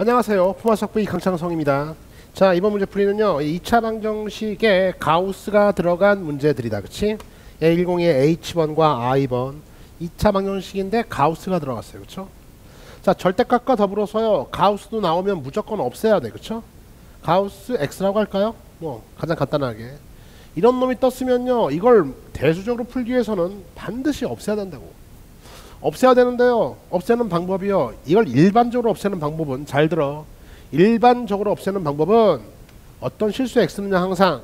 안녕하세요. 푸마석V 강창성입니다. 자, 이번 문제 풀이는요, 2차 방정식에 가우스가 들어간 문제들이다. 그치? A10의 H 번과 I번 2차 방정식인데 가우스가 들어갔어요. 그쵸? 자, 절대값과 더불어서요, 가우스도 나오면 무조건 없애야 돼. 그쵸? 가우스 X라고 할까요? 뭐 가장 간단하게 이런 놈이 떴으면요, 이걸 대수적으로 풀기 위해서는 반드시 없애야 된다고. 없애야 되는데요, 없애는 방법이요, 이걸 일반적으로 없애는 방법은, 잘 들어, 일반적으로 없애는 방법은 어떤 실수 x는 항상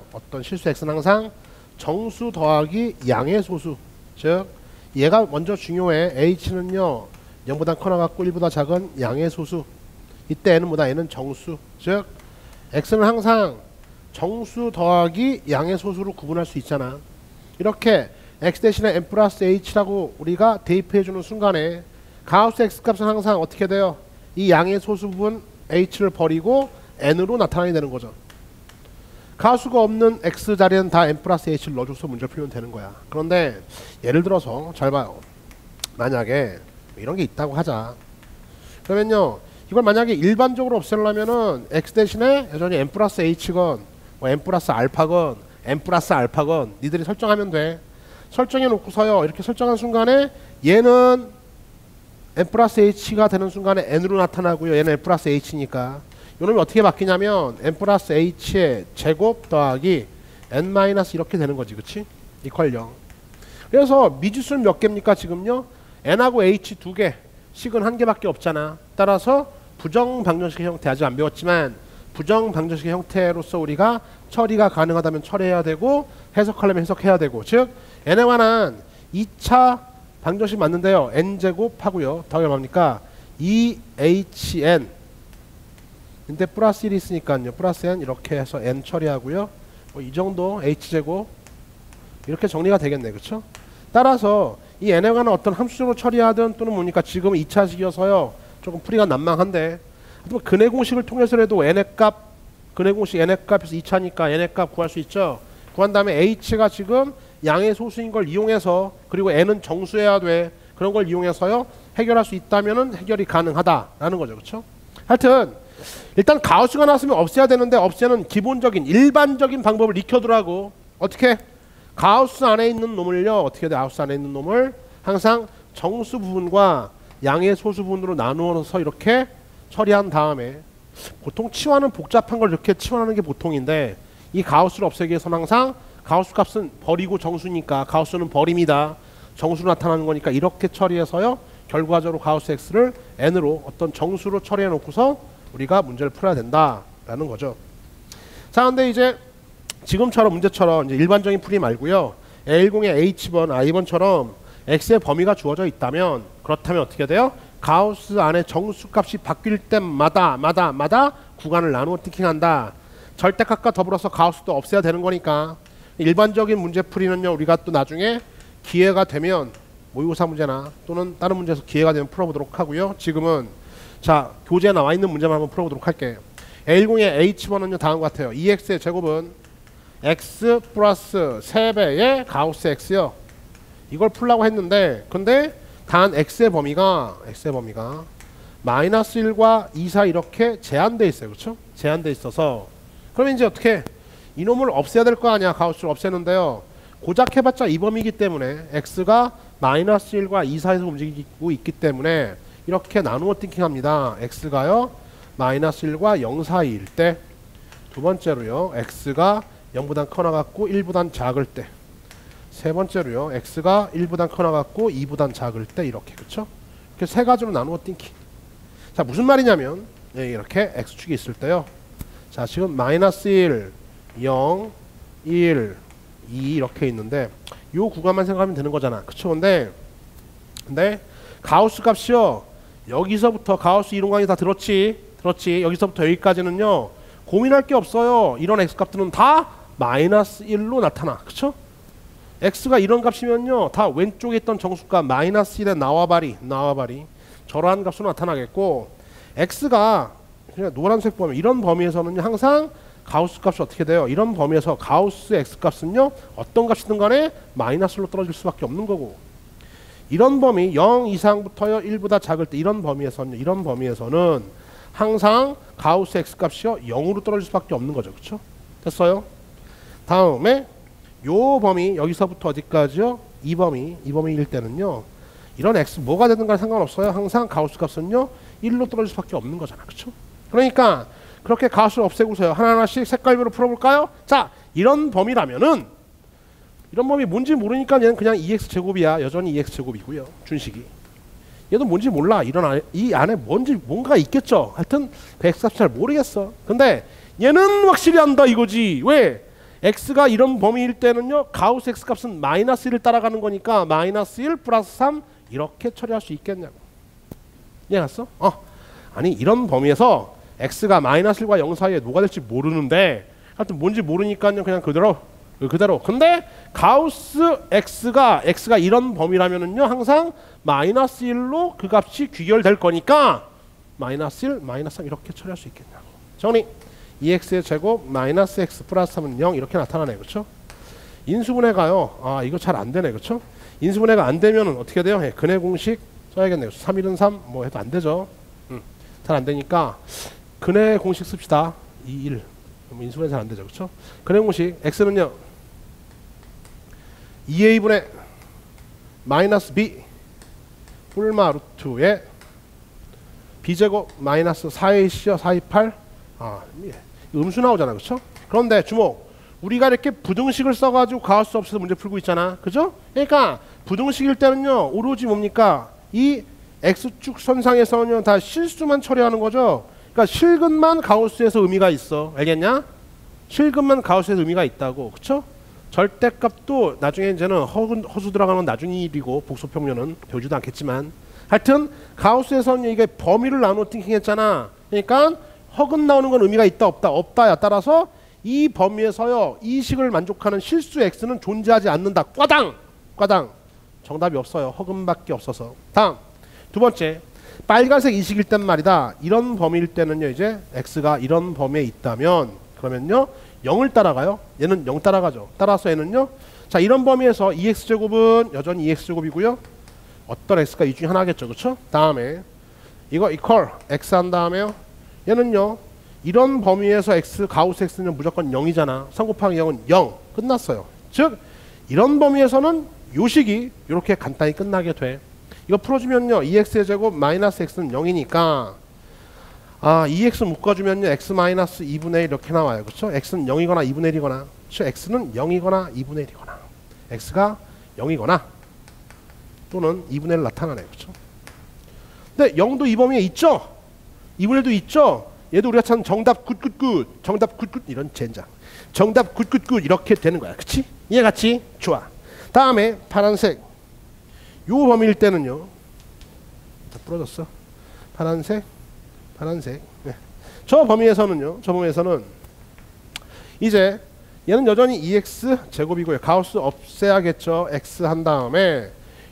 정수 더하기 양의 소수, 즉 얘가 먼저 중요해. h는요 0보다 커나 갖고 1보다 작은 양의 소수. 이때 n은 뭐다? 얘는 정수. 즉 x는 항상 정수 더하기 양의 소수로 구분할 수 있잖아. 이렇게 x 대신에 n 플러스 h라고 우리가 대입해주는 순간에 가우스 x값은 항상 어떻게 돼요? 이 양의 소수 부분 h를 버리고 n으로 나타나게 되는 거죠. 가수가 없는 x 자리는 다 n 플러스 h를 넣어줘서 문제를 풀면 되는 거야. 그런데 예를 들어서 잘 봐요. 만약에 이런 게 있다고 하자. 그러면요, 이걸 만약에 일반적으로 없애려면은 x 대신에 여전히 n 플러스 h건 뭐 n 플러스 알파건 n 플러스 알파건 니들이 설정하면 돼. 설정해 놓고서요, 이렇게 설정한 순간에 얘는 n 플러스 h가 되는 순간에 n으로 나타나고요, 얘는 n 플러스 h니까 요놈이 어떻게 바뀌냐면 n 플러스 h의 제곱 더하기 n 마이너스 이렇게 되는 거지. 그치? 이퀄 0. 그래서 미지수는 몇 개입니까? 지금요 n하고 h 두 개, 식은 한 개밖에 없잖아. 따라서 부정방정식의 형태, 아직 안 배웠지만 부정방정식의 형태로서 우리가 처리가 가능하다면 처리해야 되고, 해석하려면 해석해야 되고, 즉 n에 관한 2차 방정식 맞는데요, n제곱 하고요, 더하기 얼마입니까? 2hn 근데 플러스 1이 있으니까요, 플러스 n 이렇게 해서 n 처리하고요, 뭐 이 정도 h제곱 이렇게 정리가 되겠네. 그쵸? 따라서 이 n에 관한 어떤 함수적으로 처리하든 또는 뭡니까, 지금 2차식이어서요 조금 풀이가 난망한데, 근해 공식을 통해서라도 n의 값, 근해 공식 n의 값에서 2차니까 n의 값 구할 수 있죠. 구한 다음에 h가 지금 양의 소수인 걸 이용해서, 그리고 n은 정수해야 돼, 그런 걸 이용해서요 해결할 수 있다면은 해결이 가능하다라는 거죠. 그렇죠? 하여튼 일단 가우스가 나왔으면 없애야 되는데, 없애는 기본적인 일반적인 방법을 익혀두라고. 어떻게? 가우스 안에 있는 놈을요, 어떻게 돼? 가우스 안에 있는 놈을 항상 정수 부분과 양의 소수 부분으로 나누어서 이렇게 처리한 다음에, 보통 치환은 복잡한 걸 이렇게 치환하는 게 보통인데, 이 가우스를 없애기 위해서는 항상 가우스 값은 버리고 정수니까 가우스는 버립니다. 정수로 나타나는 거니까 이렇게 처리해서요, 결과적으로 가우스 x를 n으로 어떤 정수로 처리해 놓고서 우리가 문제를 풀어야 된다라는 거죠. 자, 근데 이제 지금처럼 문제처럼 이제 일반적인 풀이 말고요, A10의 H번, I번처럼 x의 범위가 주어져 있다면, 그렇다면 어떻게 돼요? 가우스 안에 정수값이 바뀔 때마다 구간을 나누어 띵킹한다. 절대값과 더불어서 가우스도 없애야 되는 거니까. 일반적인 문제풀이는요, 우리가 또 나중에 기회가 되면 모의고사 문제나 또는 다른 문제에서 기회가 되면 풀어보도록 하고요. 지금은 자, 교재에 나와 있는 문제만 한번 풀어보도록 할게요. A10의 H번은요 다음과 같아요. 2x의 제곱은 x 플러스 3배의 가우스 x요. 이걸 풀라고 했는데, 근데 단 x의 범위가 마이너스 1과 2 사이 이렇게 제한돼 있어요. 그렇죠? 제한돼 있어서, 그러면 이제 어떻게 이놈을 없애야 될 거 아니야. 가우스를 없애는데요, 고작 해봤자 이 범위이기 때문에 x가 마이너스 1과 2 사이에서 움직이고 있기 때문에 이렇게 나누어 띵킹합니다. x가요 마이너스 1과 0 사이일 때, 두 번째로요 x가 0보다 커나 갖고 1보다 작을 때, 세 번째로요 x가 1보다 커나 갖고 2보다 작을 때, 이렇게. 그쵸? 이렇게 세 가지로 나누어 띵킹. 자, 무슨 말이냐면, 이렇게 x축이 있을 때요, 자 지금 마이너스 1, 0, 1, 2 이렇게 있는데 요 구간만 생각하면 되는 거잖아. 그쵸? 근데 가우스 값이요, 여기서부터 가우스 이론 강의 다 들었지? 여기서부터 여기까지는요 고민할 게 없어요. 이런 x 값들은 다 마이너스 1로 나타나. 그쵸? x가 이런 값이면요 다 왼쪽에 있던 정수값 마이너스 1에 나와바리 저러한 값으로 나타나겠고, x가 그냥 노란색 범위, 이런 범위에서는 항상 가우스 값이 어떻게 돼요? 이런 범위에서 가우스 x 값은요 어떤 값이든 간에 마이너스로 떨어질 수밖에 없는 거고, 이런 범위 0 이상부터요 1보다 작을 때, 이런 범위에서는 항상 가우스 x값이요 0으로 떨어질 수밖에 없는 거죠. 그렇죠? 됐어요? 다음에 요 범위 여기서부터 어디까지요? 이 범위일 때는요. 이런 x 뭐가 되든가 상관없어요. 항상 가우스 값은요 1로 떨어질 수밖에 없는 거잖아. 그렇죠? 그러니까 그렇게 가우스를 없애고서요. 하나하나씩 색깔별로 풀어볼까요? 자, 이런 범위라면은 이런 범위 뭔지 모르니까 얘는 그냥 2x 제곱이야. 여전히 2x 제곱이고요. 준식이. 얘도 뭔지 몰라. 이 안에 뭔가 있겠죠. 하여튼 그 x값 잘 모르겠어. 근데 얘는 확실히 안다 이거지. 왜? x가 이런 범위일 때는요. 가우스 x값은 마이너스 1을 따라가는 거니까 마이너스 1 플러스 3 이렇게 처리할 수 있겠냐고. 이해갔어? 아니 이런 범위에서 x가 마이너스 1과 0 사이에 뭐가 될지 모르는데 하여튼 뭔지 모르니까요. 그냥 그대로. 근데 가우스 x가 이런 범위라면은요. 항상 마이너스 1로 그 값이 귀결될 거니까 마이너스 1, 마이너스 3 이렇게 처리할 수 있겠냐고. 정리. 2x의 제곱 마이너스 x 플러스 3은 0 이렇게 나타나네. 그렇죠? 인수분해가요. 이거 잘 안 되네. 그렇죠? 인수분해가 안 되면은 어떻게 돼요? 근해 공식 써야겠네요. 3, 1은 3 뭐 해도 안 되죠. 잘 안 되니까 근해 공식 씁시다. 2, 1. 인수분해 잘 안 되죠. 그렇죠? 근해 공식 x는요. 2a분의 마이너스 b 뿔마 루트에 b제곱 마이너스 4ac요. 428 음수 나오잖아. 그렇죠? 그런데 주목. 우리가 이렇게 부등식을 써가지고 가우스 없애서 문제 풀고 있잖아. 그죠? 그러니까 부등식일 때는요. 오로지 뭡니까? 이 x축 선상에서는요. 다 실수만 처리하는 거죠. 그러니까 실근만 가우스에서 의미가 있어. 알겠냐? 실근만 가우스에서 의미가 있다고. 그쵸? 절대값도 나중에 이제는 허수 들어가는 나중에 일이고 복소평면은 배우지도 않겠지만 하여튼 가우스에서는 이게 범위를 나누어 띵킹했잖아. 그러니까 허근 나오는 건 의미가 있다 없다? 없다야. 따라서 이 범위에서요. 이 식을 만족하는 실수 x는 존재하지 않는다. 꽈당. 정답이 없어요. 허근밖에 없어서. 다음 두 번째. 빨간색 이식일 땐 말이다. 이런 범위일 때는요. 이제 x가 이런 범위에 있다면 그러면요. 0을 따라가요. 얘는 0 따라가죠. 따라서 얘는요. 자, 이런 범위에서 2x제곱은 여전히 2x제곱이고요. 어떤 x가 이 중에 하나겠죠. 그렇죠? 다음에 이거 이퀄 x 한 다음에요. 얘는요. 이런 범위에서 x 가우스 x는 무조건 0이잖아. 3 곱하기 0은 0. 끝났어요. 즉 이런 범위에서는 요 식이 이렇게 간단히 끝나게 돼. 이거 풀어주면요. 2x의 제곱 마이너스 x는 0이니까 2x 묶어주면요. x 마이너스 2분의 1 이렇게 나와요. 그렇죠? x는 0이거나 2분의 1이거나 그렇죠? x는 0이거나 2분의 1이거나 x가 0이거나 또는 2분의 1 나타나네. 그렇죠? 근데 0도 이 범위에 있죠? 2분의 1도 있죠? 얘도 우리가 참 정답 굿 정답 굿 이런 젠장 정답 굿 이렇게 되는 거야. 그치? 이해갔지? 좋아. 다음에 파란색 요 범위일 때는요. 다 부러졌어. 파란색 네. 저 범위에서는 이제 얘는 여전히 2x 제곱이고요. 가우스 없애야겠죠. x 한 다음에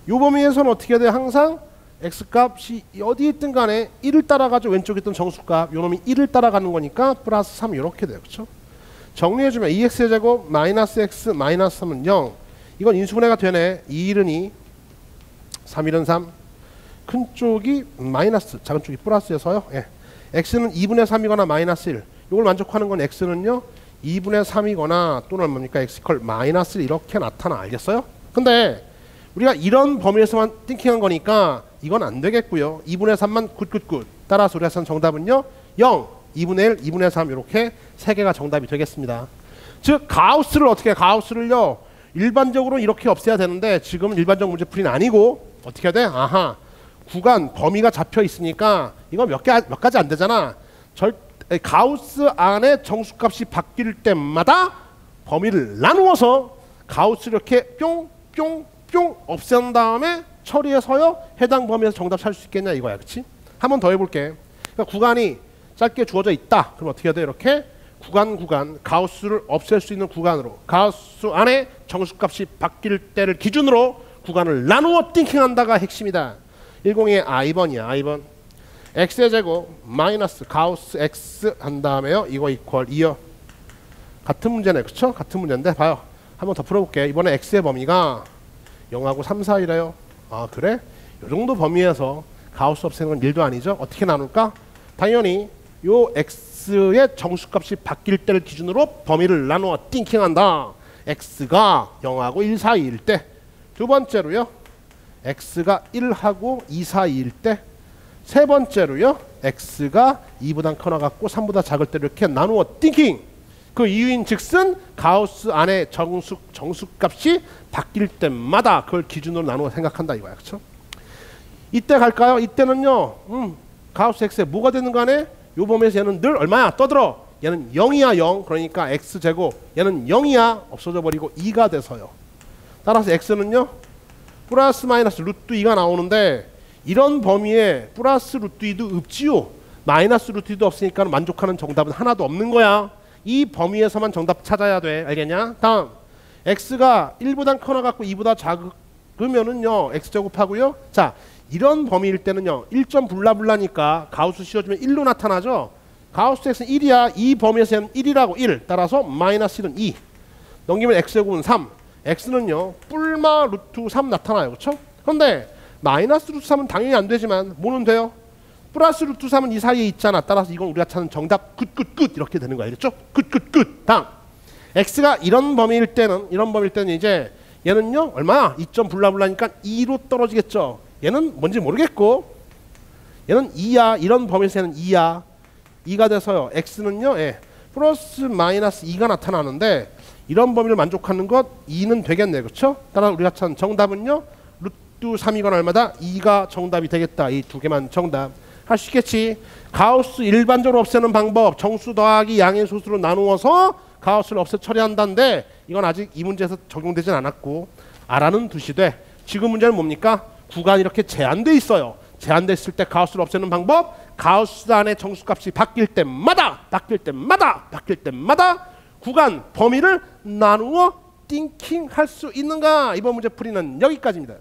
요 범위에서는 어떻게 돼요? 항상 x값이 어디 있든 간에 1을 따라가죠. 왼쪽에 있던 정수값 요놈이 1을 따라가는 거니까 플러스 3 이렇게 돼요. 그렇죠? 정리해주면 2x의 제곱 마이너스 x 마이너스 3은 0. 이건 인수분해가 되네. 2일은 2 3일은 3 큰 쪽이 마이너스 작은 쪽이 플러스여서요. 예. x는 2분의 3이거나 마이너스 1 이걸 만족하는 건 x는요 2분의 3이거나 또는 뭡니까 x 이퀄 마이너스 1 이렇게 나타나. 알겠어요? 근데 우리가 이런 범위에서만 띵킹한 거니까 이건 안 되겠고요. 2분의 3만 굿 따라서 우리가 쓴 정답은요 0, 2분의 1, 2분의 3 이렇게 세 개가 정답이 되겠습니다. 즉 가우스를 어떻게 해? 가우스를요 일반적으로 이렇게 없애야 되는데 지금은 일반적 문제풀이는 아니고 어떻게 해야 돼? 구간 범위가 잡혀 있으니까 이거 몇 가지 안 되잖아. 가우스 안에 정수값이 바뀔 때마다 범위를 나누어서 가우스를 이렇게 뿅 없앤 다음에 처리해서요 해당 범위에서 정답 찾을 수 있겠냐 이거야. 그치? 한 번 더 해볼게. 그러니까 구간이 짧게 주어져 있다. 그럼 어떻게 해야 돼? 이렇게 구간 가우스를 없앨 수 있는 구간으로 가우스 안에 정수값이 바뀔 때를 기준으로 구간을 나누어 띵킹한다가 핵심이다. 102의 I번이야. I번 x의 제곱 마이너스 가우스 x 한 다음에요. 이거 이퀄 2요. 같은 문제네. 그쵸? 같은 문제인데 봐요. 한번 더 풀어볼게. 이번에 x의 범위가 0하고 3 사이래요. 그래? 이 정도 범위에서 가우스 없애는 건 일도 아니죠. 어떻게 나눌까? 당연히 요 x의 정수값이 바뀔 때를 기준으로 범위를 나누어 띵킹한다. x가 0하고 1 사이일 때. 두 번째로요. x가 1하고 2 사이일 때. 세 번째로요. x가 2보다 커나 같고 3보다 작을 때 이렇게 나누어 띵킹. 그 이유인 즉슨 가우스 안에 정수값이 바뀔 때마다 그걸 기준으로 나누어 생각한다 이거야. 그렇죠? 이때 갈까요? 이때는요. 가우스 x에 뭐가 되는 간에 요 범위에서 얘는 늘 얼마야? 떠들어. 얘는 0이야 0. 그러니까 x제곱. 얘는 0이야. 없어져 버리고 2가 돼서요. 따라서 x는요. 플러스 마이너스 루트 2가 나오는데 이런 범위에 플러스 루트 2도 없지요. 마이너스 루트 2도 없으니까 만족하는 정답은 하나도 없는 거야. 이 범위에서만 정답 찾아야 돼. 알겠냐? 다음 x가 1보다 커나 갖고 2보다 작으면은요. x제곱하고요. 자, 이런 범위일 때는요. 1점 블라블라니까 가우스 씌워주면 1로 나타나죠. 가우스 x는 1이야. 이 범위에서는 1이라고 1. 따라서 마이너스 1은 2. 넘기면 x제곱은 3. x는요. 뿔마 루트 3 나타나요. 그렇죠? 그런데 마이너스 루트 3은 당연히 안 되지만 뭐는 돼요? 플러스 루트 3은 이 사이에 있잖아. 따라서 이건 우리가 찾는 정답 끝 이렇게 되는 거야. 알겠죠? 끝. 다음 x가 이런 범위일 때는 이제 얘는요. 얼마야? 2점 블라블라니까 2로 떨어지겠죠. 얘는 뭔지 모르겠고 얘는 2야. 이런 범위에서는 2야. 2가 돼서요. x는요. 플러스 마이너스 2가 나타나는데 이런 범위를 만족하는 것 2는 되겠네. 그렇죠? 따라서 우리가 찾는 정답은요. 루트 3이건 얼마다? 2가 정답이 되겠다. 이 두 개만 정답. 할 수 있겠지. 가우스 일반적으로 없애는 방법 정수 더하기 양의 소수로 나누어서 가우스를 없애 처리한다는데 이건 아직 이 문제에서 적용되진 않았고 알아는 두시되 지금 문제는 뭡니까? 구간이 이렇게 제한돼 있어요. 제한돼 있을 때 가우스를 없애는 방법 가우스 안의 정수값이 바뀔 때마다 구간 범위를 나누어 띵킹 할 수 있는가? 이번 문제 풀이는 여기까지입니다.